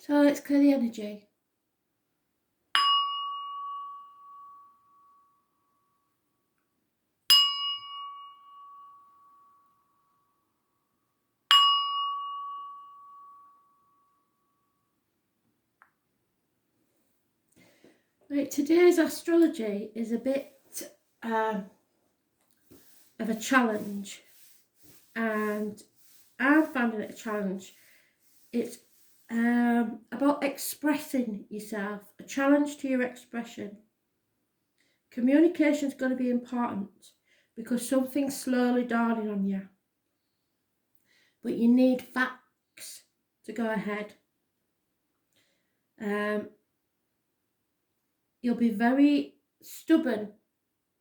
So let's clear the energy. Right, today's astrology is a bit of a challenge, and I'm finding it a challenge. It's about expressing yourself, a challenge to your expression. Communication is going to be important because something's slowly dawning on you, but you need facts to go ahead. You'll be very stubborn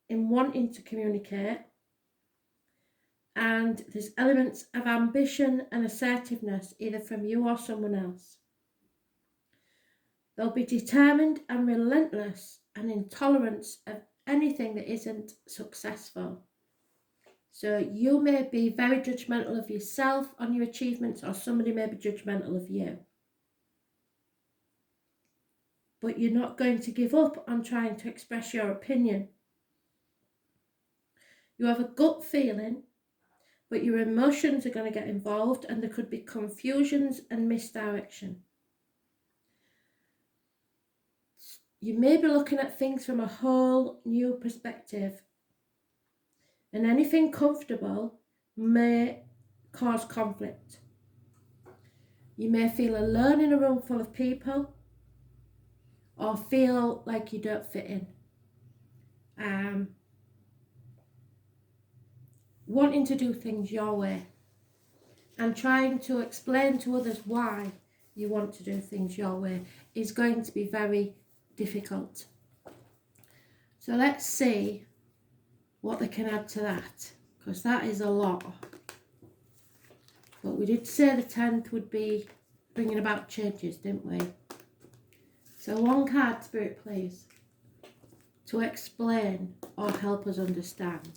in wanting to communicate, and there's elements of ambition and assertiveness either from you or someone else. They'll be determined and relentless and intolerant of anything that isn't successful. So you may be very judgmental of yourself on your achievements, or somebody may be judgmental of you. But you're not going to give up on trying to express your opinion. You have a gut feeling, but your emotions are going to get involved, and there could be confusions and misdirection. You may be looking at things from a whole new perspective, and anything comfortable may cause conflict. You may feel alone in a room full of people, or feel like you don't fit in. Wanting to do things your way and trying to explain to others why you want to do things your way is going to be very difficult. So let's see what they can add to that, because that is a lot. But we did say the 10th would be bringing about changes, didn't we? So one card, Spirit, please, to explain or help us understand.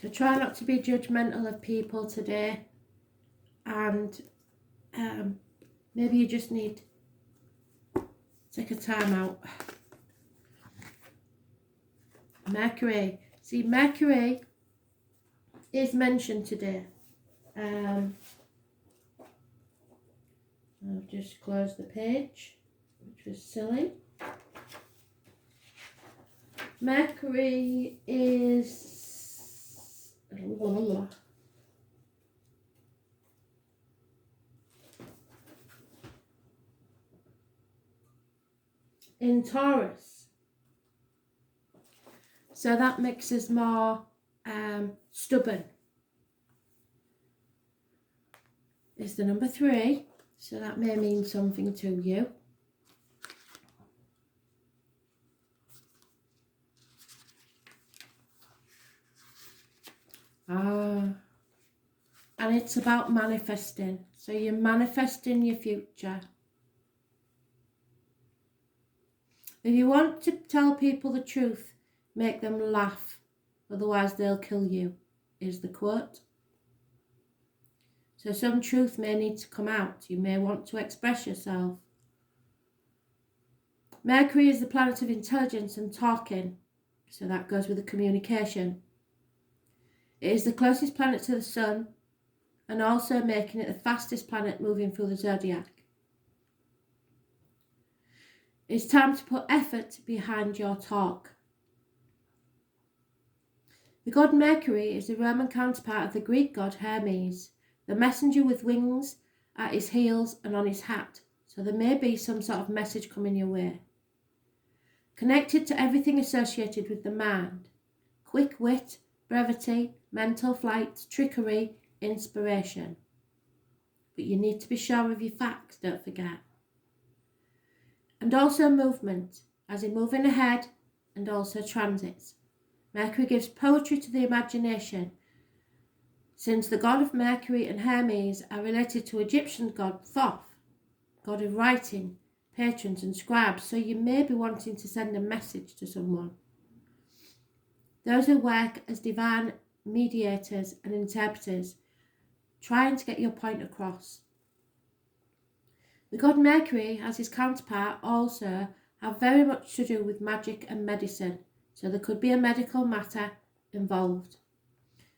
So try not to be judgmental of people today, and maybe you just need to take a time out. Mercury. See, Mercury is mentioned today. I've just closed the page, which was silly. Mercury is in Taurus, so that makes us more stubborn. It's the number 3, so that may mean something to you. And it's about manifesting. So you're manifesting your future. If you want to tell people the truth, make them laugh, otherwise they'll kill you, is the quote. So some truth may need to come out. You may want to express yourself. Mercury is the planet of intelligence and talking, so that goes with the communication. It is the closest planet to the Sun, and also making it the fastest planet moving through the zodiac. It's time to put effort behind your talk. The god Mercury is the Roman counterpart of the Greek god Hermes, the messenger with wings at his heels and on his hat, so there may be some sort of message coming your way. Connected to everything associated with the mind: quick wit, brevity, mental flight, trickery, inspiration. But you need to be sure of your facts, don't forget. And also movement, as in moving ahead, and also transits. Mercury gives poetry to the imagination, since the god of Mercury and Hermes are related to Egyptian god Thoth, god of writing, patrons and scribes, so you may be wanting to send a message to someone. Those who work as divine mediators and interpreters trying to get your point across. The god Mercury, as his counterpart, also have very much to do with magic and medicine, so there could be a medical matter involved.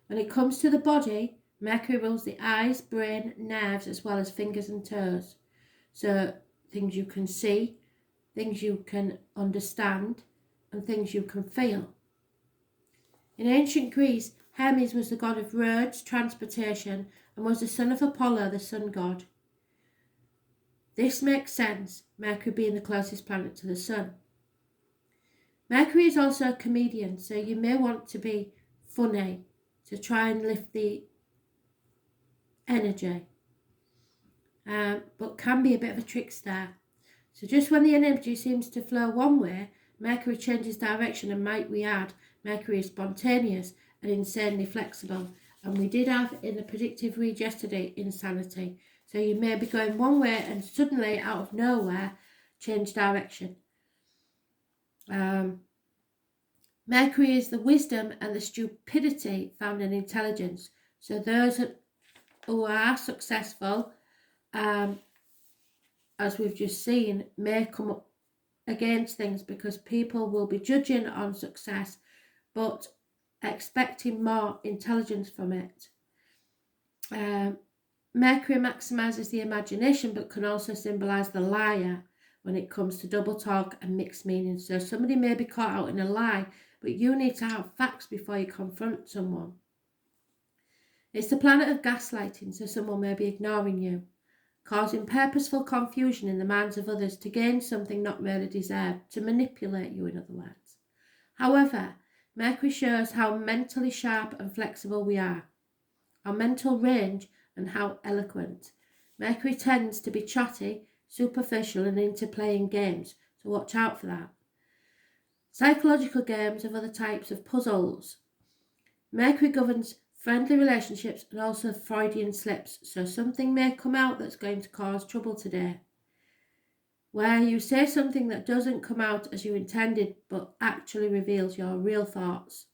When it comes to the body, Mercury rules the eyes, brain, nerves, as well as fingers and toes. So things you can see, things you can understand, and things you can feel. In ancient Greece, Hermes was the god of roads, transportation, and was the son of Apollo, the sun god. This makes sense, Mercury being the closest planet to the sun. Mercury is also a comedian, so you may want to be funny to try and lift the energy, but can be a bit of a trickster. So just when the energy seems to flow one way, Mercury changes direction, and might we add, Mercury is spontaneous and insanely flexible. And we did have in the predictive read yesterday insanity. So you may be going one way and suddenly out of nowhere change direction. Mercury is the wisdom and the stupidity found in intelligence. So those who are successful, as we've just seen, may come up against things because people will be judging on success but expecting more intelligence from it. Mercury maximizes the imagination but can also symbolize the liar when it comes to double talk and mixed meanings. So somebody may be caught out in a lie, but you need to have facts before you confront someone. It's the planet of gaslighting, so someone may be ignoring you, causing purposeful confusion in the minds of others to gain something not really deserved, to manipulate you, in other words. However, Mercury shows how mentally sharp and flexible we are, our mental range, and how eloquent. Mercury tends to be chatty, superficial, and into playing games, so watch out for that. Psychological games of other types of puzzles. Mercury governs friendly relationships and also Freudian slips, so something may come out that's going to cause trouble today, where you say something that doesn't come out as you intended but actually reveals your real thoughts.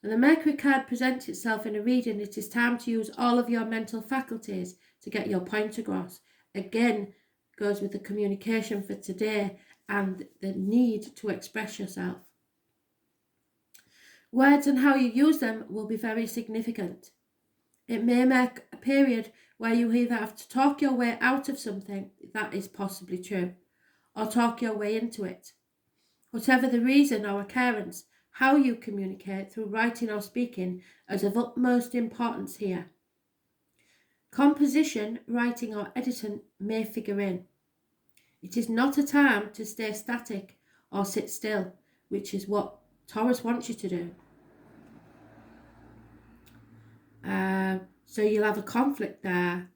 When the Mercury card presents itself in a reading, it is time to use all of your mental faculties to get your point across. Again, goes with the communication for today and the need to express yourself. Words and how you use them will be very significant. It may make a period where you either have to talk your way out of something, that is possibly true, or talk your way into it. Whatever the reason or occurrence, how you communicate through writing or speaking is of utmost importance here. Composition, writing or editing may figure in. It is not a time to stay static or sit still, which is what Taurus wants you to do. So you'll have a conflict there.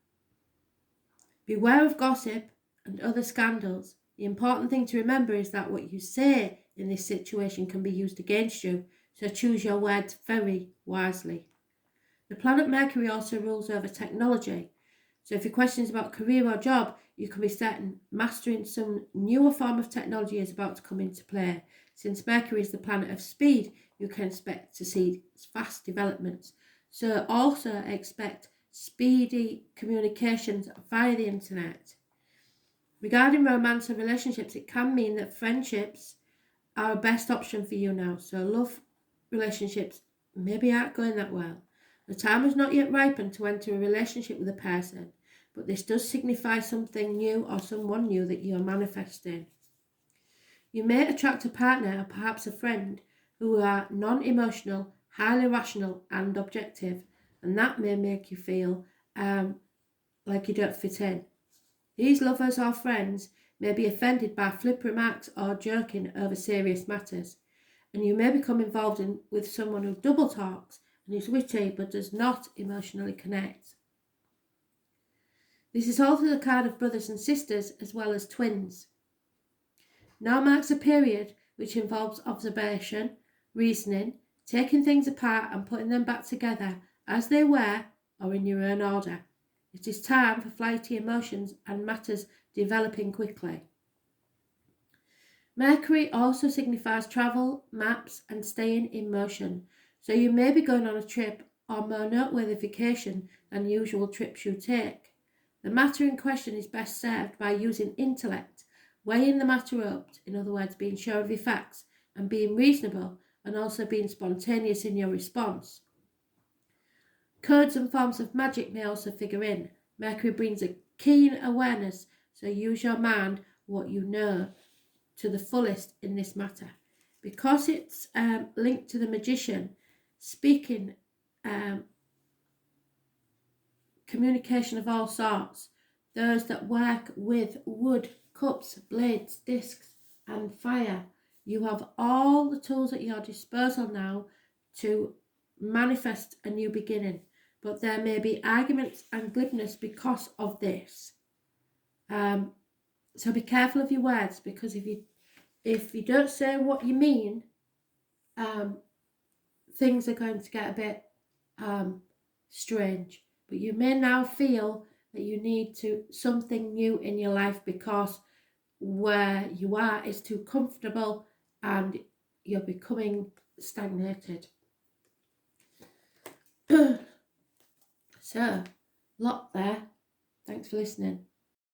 Beware of gossip and other scandals. The important thing to remember is that what you say in this situation can be used against you, so choose your words very wisely. The planet Mercury also rules over technology, so if your question is about career or job, you can be certain mastering some newer form of technology is about to come into play. Since Mercury is the planet of speed, you can expect to see fast developments. So also expect speedy communications via the internet. Regarding romance and relationships, it can mean that friendships are a best option for you now. So love relationships maybe aren't going that well. The time has not yet ripened to enter a relationship with a person, but this does signify something new or someone new that you are manifesting. You may attract a partner or perhaps a friend who are non-emotional, highly rational and objective, and that may make you feel like you don't fit in. These lovers or friends may be offended by flip remarks or joking over serious matters, and you may become involved with someone who double talks and is witty but does not emotionally connect. This is also the card of brothers and sisters as well as twins. Now marks a period which involves observation, reasoning, taking things apart and putting them back together as they were or in your own order. It is time for flighty emotions and matters developing quickly. Mercury also signifies travel, maps and staying in motion. So you may be going on a trip or more noteworthy vacation than usual trips you take. The matter in question is best served by using intellect, weighing the matter up, in other words, being sure of your facts, and being reasonable, and also being spontaneous in your response. Codes and forms of magic may also figure in. Mercury brings a keen awareness, so use your mind, what you know, to the fullest in this matter. Because it's linked to the magician, speaking, communication of all sorts, those that work with wood, cups, blades, discs, and fire, you have all the tools at your disposal now to manifest a new beginning. But there may be arguments and glibness because of this. So be careful of your words, because if you don't say what you mean, things are going to get a bit strange. But you may now feel that you need something new in your life, because where you are is too comfortable and you're becoming stagnated. So, lot there. Thanks for listening.